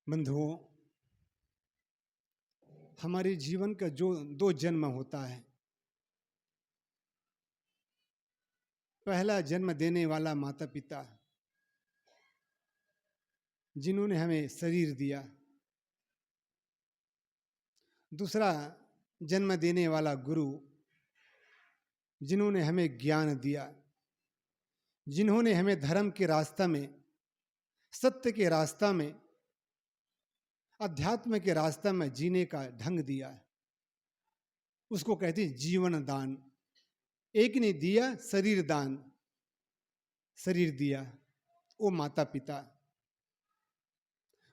बंधुओं, हमारे जीवन का जो दो जन्म होता है, पहला जन्म देने वाला माता पिता जिन्होंने हमें शरीर दिया, दूसरा जन्म देने वाला गुरु जिन्होंने हमें ज्ञान दिया, जिन्होंने हमें धर्म के रास्ता में, सत्य के रास्ता में, अध्यात्म के रास्ता में जीने का ढंग दिया। उसको कहते हैं जीवन दान। एक ने दिया शरीर दान, शरीर दिया वो माता पिता।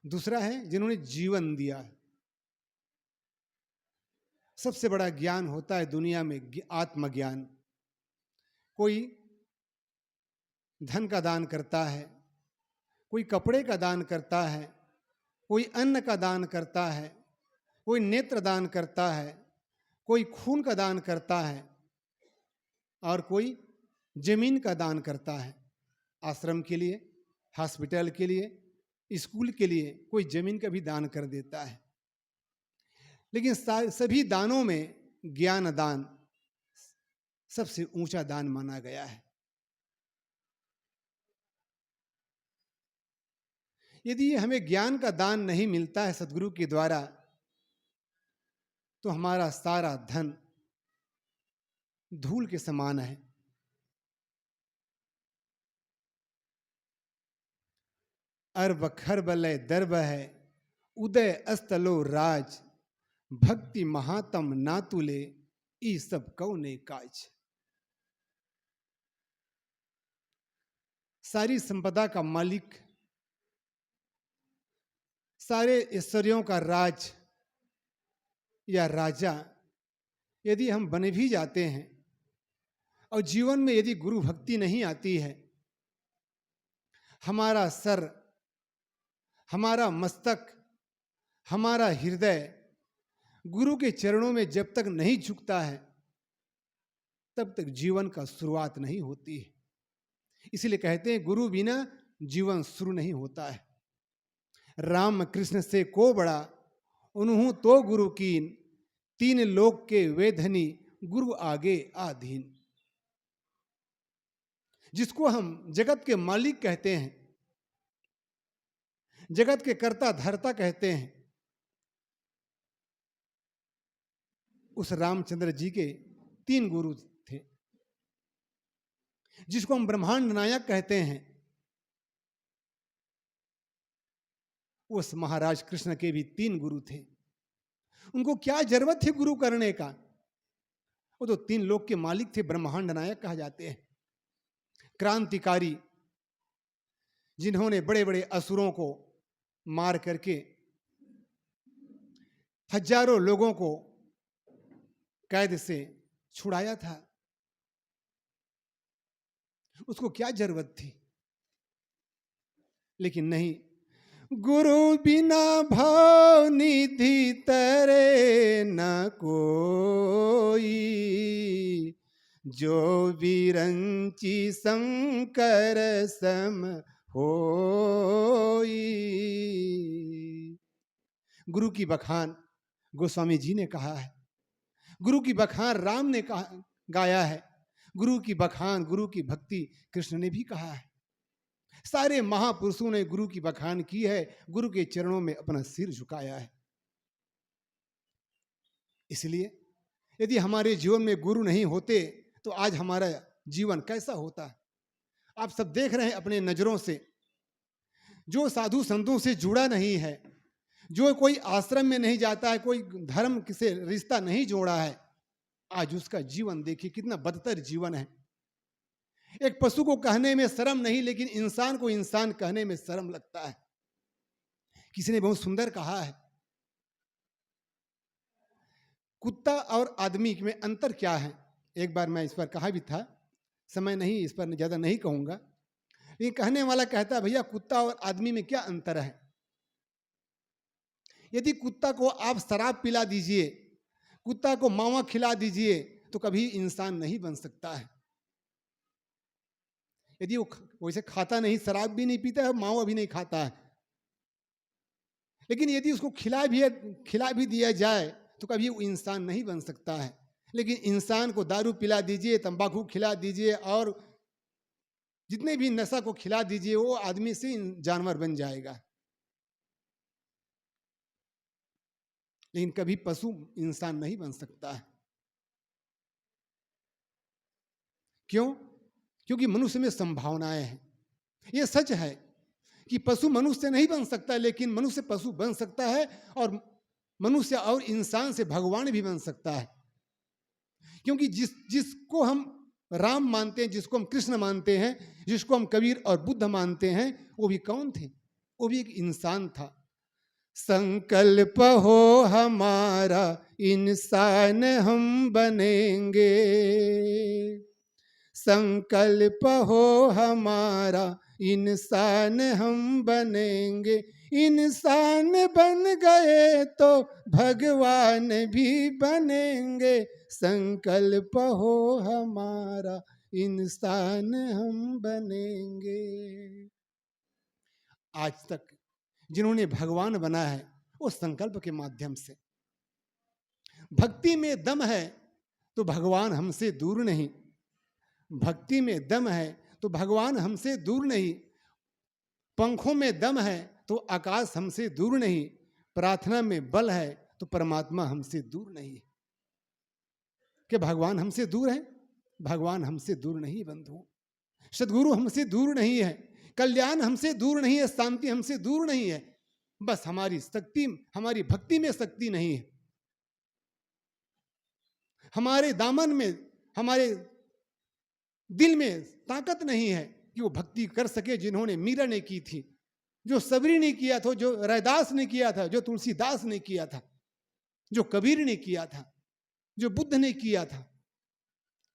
दूसरा है जिन्होंने जीवन दिया। सबसे बड़ा ज्ञान होता है दुनिया में आत्मज्ञान। कोई धन का दान करता है, कोई कपड़े का दान करता है, कोई अन्न का दान करता है, कोई नेत्र दान करता है, कोई खून का दान करता है और कोई जमीन का दान करता है। आश्रम के लिए, हॉस्पिटल के लिए, स्कूल के लिए कोई जमीन का भी दान कर देता है। लेकिन सभी दानों में ज्ञान दान सबसे ऊंचा दान माना गया है। यदि हमें ज्ञान का दान नहीं मिलता है सद्गुरु के द्वारा, तो हमारा सारा धन धूल के समान है। अर्ब खर्ब लय दर्ब है, उदय अस्तलो राज, भक्ति महातम नातुले, ई सब कौने काज। सारी संपदा का मालिक, सारे ऐश्वर्यों का राज या राजा यदि हम बने भी जाते हैं और जीवन में यदि गुरु भक्ति नहीं आती है, हमारा सर, हमारा मस्तक, हमारा हृदय गुरु के चरणों में जब तक नहीं झुकता है, तब तक जीवन का शुरुआत नहीं होती है। इसलिए कहते हैं गुरु बिना जीवन शुरू नहीं होता है। राम कृष्ण से को बड़ा, उन्हू तो गुरु कीन, तीन लोक के वेधनी, गुरु आगे आधीन। जिसको हम जगत के मालिक कहते हैं, जगत के कर्ता धर्ता कहते हैं, उस रामचंद्र जी के तीन गुरु थे। जिसको हम ब्रह्मांड नायक कहते हैं, उस महाराज कृष्ण के भी तीन गुरु थे। उनको क्या जरूरत थी गुरु करने का? वो तो तीन लोक के मालिक थे, ब्रह्मांड नायक कहा जाते हैं। क्रांतिकारी, जिन्होंने बड़े बड़े असुरों को मार करके हजारों लोगों को कैद से छुड़ाया था। उसको क्या जरूरत थी? लेकिन नहीं, गुरु बिना भाव निधि तरे न कोई, जो विरंची शंकर सम होई। गुरु की बखान गोस्वामी जी ने कहा है, गुरु की बखान राम ने कहा, गाया है। गुरु की बखान, गुरु की भक्ति कृष्ण ने भी कहा है। सारे महापुरुषों ने गुरु की बखान की है, गुरु के चरणों में अपना सिर झुकाया है। इसलिए यदि हमारे जीवन में गुरु नहीं होते तो आज हमारा जीवन कैसा होता है? आप सब देख रहे हैं अपने नजरों से, जो साधु संतों से जुड़ा नहीं है, जो कोई आश्रम में नहीं जाता है, कोई धर्म से रिश्ता नहीं जोड़ा है, आज उसका जीवन देखिए कितना बदतर जीवन है। एक पशु को कहने में शर्म नहीं, लेकिन इंसान को इंसान कहने में शर्म लगता है। किसी ने बहुत सुंदर कहा है, कुत्ता और आदमी में अंतर क्या है? एक बार मैं इस पर कहा भी था, समय नहीं, इस पर ज्यादा नहीं कहूंगा। ये कहने वाला कहता है, भैया कुत्ता और आदमी में क्या अंतर है? यदि कुत्ता को आप शराब पिला दीजिए, कुत्ता को मावा खिला दीजिए, तो कभी इंसान नहीं बन सकता है। यदि वो वैसे खाता नहीं, शराब भी नहीं पीता है, मावा भी नहीं खाता है, लेकिन यदि उसको खिला भी दिया जाए तो कभी वो इंसान नहीं बन सकता है। लेकिन इंसान को दारू पिला दीजिए, तंबाकू खिला दीजिए और जितने भी नशा को खिला दीजिए, वो आदमी से जानवर बन जाएगा। लेकिन कभी पशु इंसान नहीं बन सकता है। क्यों? क्योंकि मनुष्य में संभावनाएं हैं। यह सच है कि पशु मनुष्य नहीं बन सकता, लेकिन मनुष्य पशु बन सकता है, और मनुष्य और इंसान से भगवान भी बन सकता है। क्योंकि जिसको हम राम मानते हैं, जिसको हम कृष्ण मानते हैं, जिसको हम कबीर और बुद्ध मानते हैं, वो भी कौन थे? वो भी एक इंसान था। संकल्प हो हमारा, इंसान हम बनेंगे। संकल्प हो हमारा, इंसान हम बनेंगे। इंसान बन गए तो भगवान भी बनेंगे। संकल्प हो हमारा, इंसान हम बनेंगे। आज तक जिन्होंने भगवान बना है वो संकल्प के माध्यम से। भक्ति में दम है तो भगवान हमसे दूर नहीं। भक्ति में दम है तो भगवान हमसे दूर नहीं। पंखों में दम है तो आकाश हमसे दूर नहीं। प्रार्थना में बल है तो परमात्मा हमसे दूर नहीं। कि भगवान हमसे दूर है? भगवान हमसे दूर नहीं बंधु। सद्गुरु हमसे दूर नहीं है। कल्याण हमसे दूर नहीं है। शांति हमसे दूर नहीं है। बस हमारी शक्ति, हमारी भक्ति में शक्ति नहीं है। हमारे दामन में, हमारे दिल में ताकत नहीं है कि वो भक्ति कर सके जिन्होंने मीरा ने की थी, जो सबरी ने किया था, जो रैदास ने किया था, जो तुलसीदास ने किया था, जो कबीर ने किया था, जो बुद्ध ने किया था।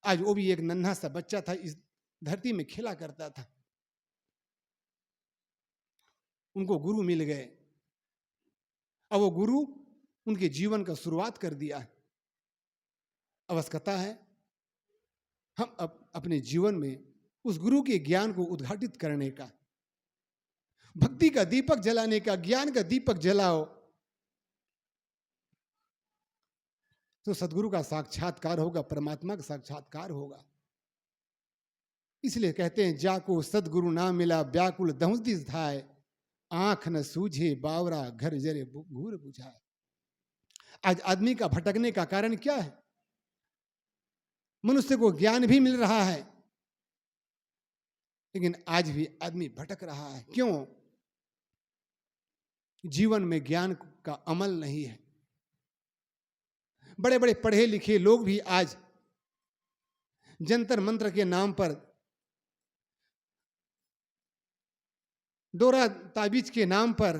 आज वो भी एक नन्हा सा बच्चा था, इस धरती में खेला करता था। उनको गुरु मिल गए। अब वो गुरु उनके जीवन का शुरुआत कर दिया। आवश्यकता है हम अपने जीवन में उस गुरु के ज्ञान को उद्घाटित करने का, भक्ति का दीपक जलाने का, ज्ञान का दीपक जलाओ तो सदगुरु का साक्षात्कार होगा, परमात्मा का साक्षात्कार होगा। इसलिए कहते हैं, जाको सदगुरु ना मिला व्याकुल दहुस दिस धाय, आंख न सूझे बावरा घर जरे घूर बुझाए। आज आदमी का भटकने का कारण क्या है? मनुष्य को ज्ञान भी मिल रहा है, लेकिन आज भी आदमी भटक रहा है। क्यों? जीवन में ज्ञान का अमल नहीं है। बड़े बड़े पढ़े लिखे लोग भी आज जंतर मंत्र के नाम पर, डोरा ताबीज के नाम पर,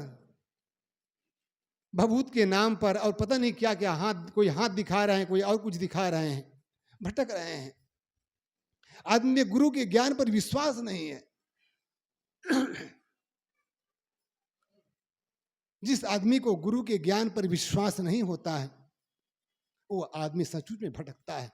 भभूत के नाम पर, और पता नहीं क्या क्या, कोई हाथ दिखा रहे हैं, कोई और कुछ दिखा रहे हैं, भटक रहे हैं। आदमी में गुरु के ज्ञान पर विश्वास नहीं है। जिस आदमी को गुरु के ज्ञान पर विश्वास नहीं होता है, वो आदमी सचमुच में भटकता है।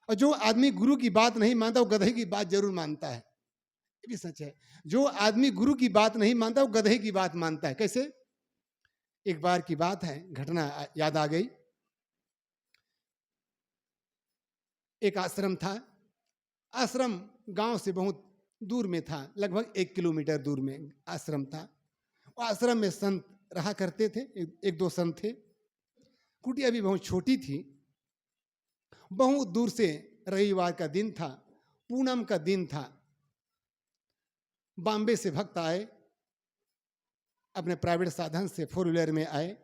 और जो आदमी गुरु की बात नहीं मानता, वो गधे की बात जरूर मानता है। ये भी सच है। जो आदमी गुरु की बात नहीं मानता, वो गधे की बात मानता है। कैसे? एक बार की बात है, घटना याद आ गई। एक आश्रम था। आश्रम गांव से बहुत दूर में था, लगभग 1 किलोमीटर दूर में आश्रम था। आश्रम में संत रहा करते थे, एक दो संत थे। कुटिया भी बहुत छोटी थी। बहुत दूर से रविवार का दिन था, पूनम का दिन था, बॉम्बे से भक्त आए, अपने प्राइवेट साधन से 4 व्हीलर में आए।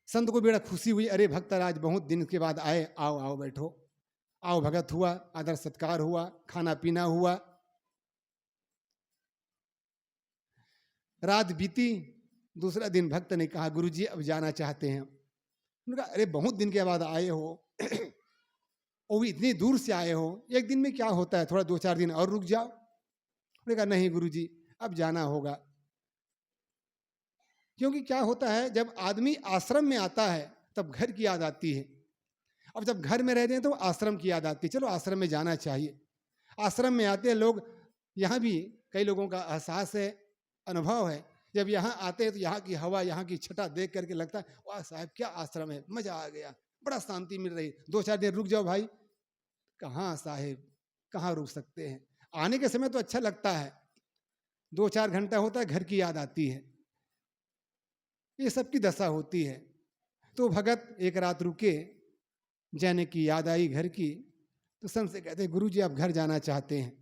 संत को बड़ा खुशी हुई, अरे भक्तराज बहुत दिन के बाद आए, आओ आओ बैठो। आओ भगत हुआ, आदर सत्कार हुआ, खाना पीना हुआ। रात बीती, दूसरा दिन भक्त ने कहा, गुरुजी अब जाना चाहते हैं। उन्होंने कहा, अरे बहुत दिन के बाद आए हो, वो भी इतनी दूर से आए हो, एक दिन में क्या होता है, थोड़ा 2-4 दिन और रुक जाओ। उन्होंने कहा, नहीं गुरुजी अब जाना होगा। क्योंकि क्या होता है, जब आदमी आश्रम में आता है तब घर की याद आती है। अब जब घर में रहते हैं तो आश्रम की याद आती है, चलो आश्रम में जाना चाहिए। आश्रम में आते हैं लोग। यहाँ भी कई लोगों का एहसास है, अनुभव है जब यहाँ आते हैं तो यहाँ की हवा, यहाँ की छटा देख करके लगता है वाह साहब क्या आश्रम है, मजा आ गया, बड़ा शांति मिल रही। 2-4 दिन रुक जाओ भाई, कहाँ साहेब, कहाँ रुक सकते हैं। आने के समय तो अच्छा लगता है, 2-4 घंटा होता है, घर की याद आती है। ये सबकी दशा होती है। तो भगत एक रात रुके, जाने की याद आई घर की, तो संत से कहते गुरुजी आप घर जाना चाहते हैं।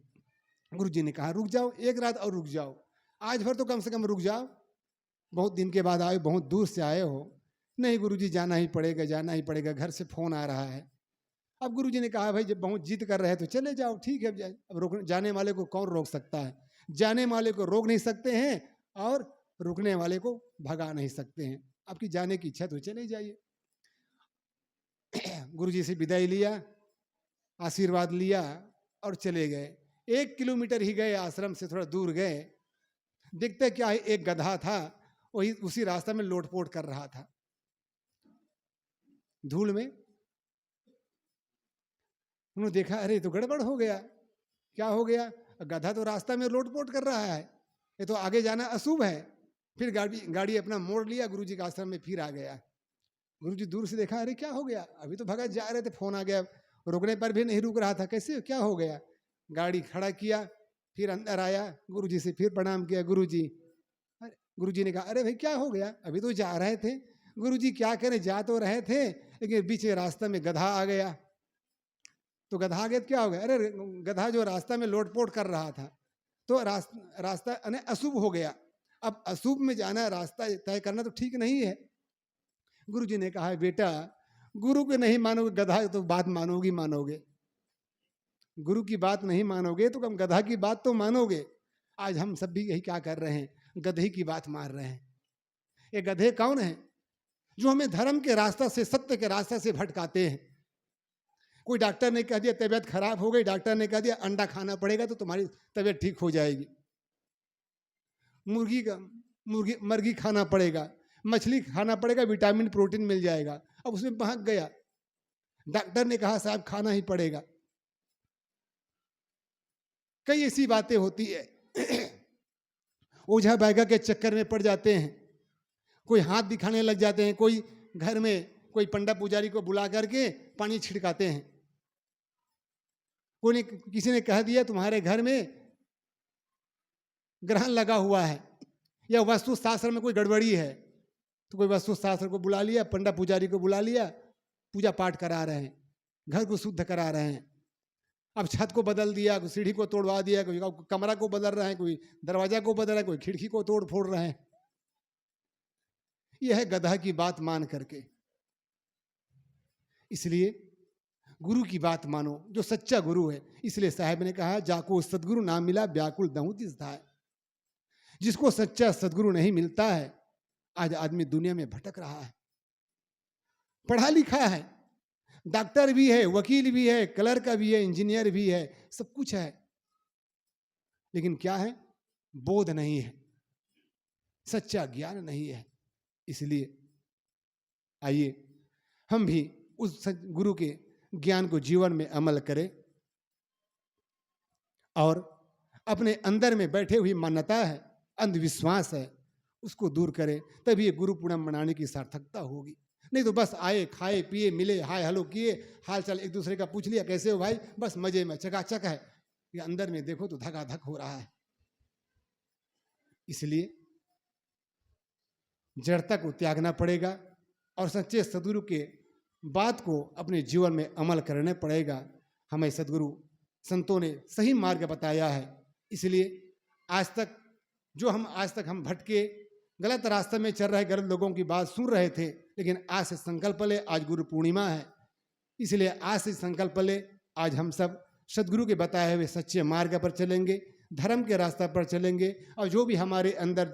गुरुजी ने कहा रुक जाओ, एक रात और रुक जाओ, आज भर तो कम से कम रुक जाओ, बहुत दिन के बाद आए, बहुत दूर से आए हो। नहीं गुरुजी जाना ही पड़ेगा, जाना ही पड़ेगा, घर से फोन आ रहा है। अब गुरुजी ने कहा भाई जब बहुत जिद कर रहे हैं तो चले जाओ, ठीक है। अब रोक, जाने वाले को कौन रोक सकता है? जाने वाले को रोक नहीं सकते हैं और रुकने वाले को भगा नहीं सकते हैं। आपकी जाने की इच्छा तो चले जाइए। गुरुजी से विदाई लिया, आशीर्वाद लिया और चले गए। 1 किलोमीटर ही गए, आश्रम से थोड़ा दूर गए, देखते क्या है एक गधा था, वही उसी रास्ता में लोटपोट कर रहा था धूल में। उन्होंने देखा अरे तो गड़बड़ हो गया, क्या हो गया? गधा तो रास्ता में लोटपोट कर रहा है, ये तो आगे जाना अशुभ है। फिर गाड़ी अपना मोड़ लिया, गुरुजी के आश्रम में फिर आ गया। गुरुजी दूर से देखा अरे क्या हो गया, अभी तो भगत जा रहे थे, फोन आ गया, रुकने पर भी नहीं रुक रहा था, कैसे क्या हो गया? गाड़ी खड़ा किया, फिर अंदर आया, गुरुजी से फिर प्रणाम किया। गुरुजी ने कहा अरे भाई क्या हो गया, अभी तो जा रहे थे। गुरुजी क्या करें, जा तो रहे थे लेकिन बीच रास्ते में गधा आ गया। तो गधा आ गया तो क्या हो गया? अरे गधा जो रास्ता में लोटपोट कर रहा था तो रास्ता अशुभ हो गया। अब अशुभ में जाना, रास्ता तय करना तो ठीक नहीं है। गुरुजी ने कहा बेटा गुरु के नहीं मानोगे, गधा तो बात मानोगे। गुरु की बात नहीं मानोगे तो कम गधा की बात तो मानोगे। आज हम सब भी यही क्या कर रहे हैं, गधे की बात मान रहे हैं। ये गधे कौन है? जो हमें धर्म के रास्ता से, सत्य के रास्ते से भटकाते हैं। कोई डॉक्टर ने कह दिया तबीयत खराब हो गई, डॉक्टर ने कह दिया अंडा खाना पड़ेगा तो तुम्हारी तबीयत ठीक हो जाएगी। मुर्गी खाना पड़ेगा, मछली खाना पड़ेगा, विटामिन प्रोटीन मिल जाएगा। अब उसमें बहक गया, डॉक्टर ने कहा साहब खाना ही पड़ेगा। कई ऐसी बातें होती है, ओझा बैगा के चक्कर में पड़ जाते हैं, कोई हाथ दिखाने लग जाते हैं, कोई घर में कोई पंडा पुजारी को बुला करके पानी छिड़काते हैं। किसी ने कह दिया तुम्हारे घर में ग्रहण लगा हुआ है या वास्तु शास्त्र में कोई गड़बड़ी है, तो कोई वास्तु शास्त्र को बुला लिया, पंडा पुजारी को बुला लिया, पूजा पाठ करा रहे हैं, घर को शुद्ध करा रहे हैं। अब छत को बदल दिया, कोई सीढ़ी को तोड़वा दिया, कोई कमरा को बदल रहा है, कोई दरवाजा को बदल रहा है, कोई खिड़की को तोड़ फोड़ रहे हैं। यह है गधा की बात मान करके। इसलिए गुरु की बात मानो, जो सच्चा गुरु है। इसलिए साहब ने कहा जाको सदगुरु ना मिला व्याकुल दहु तिस धाय। जिसको सच्चा सदगुरु नहीं मिलता है, आज आदमी दुनिया में भटक रहा है। पढ़ा लिखा है, डॉक्टर भी है, वकील भी है, क्लर्क भी है, इंजीनियर भी है, सब कुछ है, लेकिन क्या है? बोध नहीं है, सच्चा ज्ञान नहीं है। इसलिए आइए हम भी उस गुरु के ज्ञान को जीवन में अमल करें और अपने अंदर में बैठे हुई मान्यता है, अंधविश्वास है, उसको दूर करें। तभी ये गुरु पूर्णिमा मनाने की सार्थकता होगी। नहीं तो बस आए, खाए, पिए, मिले, हाय हेलो किए, हाल चाल एक दूसरे का पूछ लिया, कैसे हो भाई, बस मजे में चकाचक है। ये अंदर में देखो तो धकाधक हो रहा है। इसलिए जड़ता को त्यागना पड़ेगा और सच्चे सदगुरु के बात को अपने जीवन में अमल करने पड़ेगा। हमें सदगुरु संतों ने सही मार्ग बताया है। इसलिए आज तक हम भटके, गलत रास्ते में चल रहे, गलत लोगों की बात सुन रहे थे, लेकिन आज से संकल्प ले, आज गुरु पूर्णिमा है, इसलिए आज से संकल्प ले, आज हम सब सदगुरु के बताए हुए सच्चे मार्ग पर चलेंगे, धर्म के रास्ते पर चलेंगे। और जो भी हमारे अंदर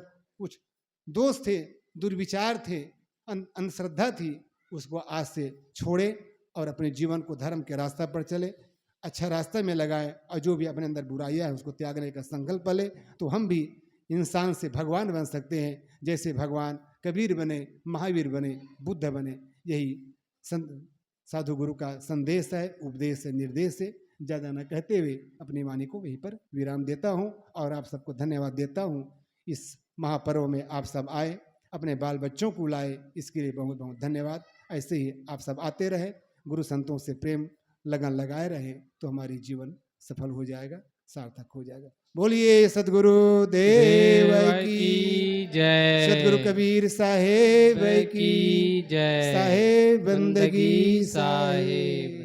कुछ दोष थे, दुर्विचार थे, अंधश्रद्धा थी, उसको आज से छोड़े और अपने जीवन को धर्म के रास्ते पर चले, अच्छा रास्ते में लगाए। और जो भी अपने अंदर बुराइयां है उसको त्यागने का संकल्प ले, तो हम भी इंसान से भगवान बन सकते हैं। जैसे भगवान कबीर बने, महावीर बने, बुद्ध बने। यही साधु गुरु का संदेश है, उपदेश है, निर्देश है। ज़्यादा न कहते हुए अपनी वाणी को वहीं पर विराम देता हूँ और आप सबको धन्यवाद देता हूँ। इस महापर्व में आप सब आए, अपने बाल बच्चों को लाए, इसके लिए बहुत बहुत धन्यवाद। ऐसे ही आप सब आते रहे, गुरु संतों से प्रेम लगन लगाए रहे, तो हमारी जीवन सफल हो जाएगा, सार्थक हो जाएगा। बोलिए सतगुरु देव की जय, सतगुरु कबीर साहेब की जय, साहेब बंदगी साहेब। साहेब।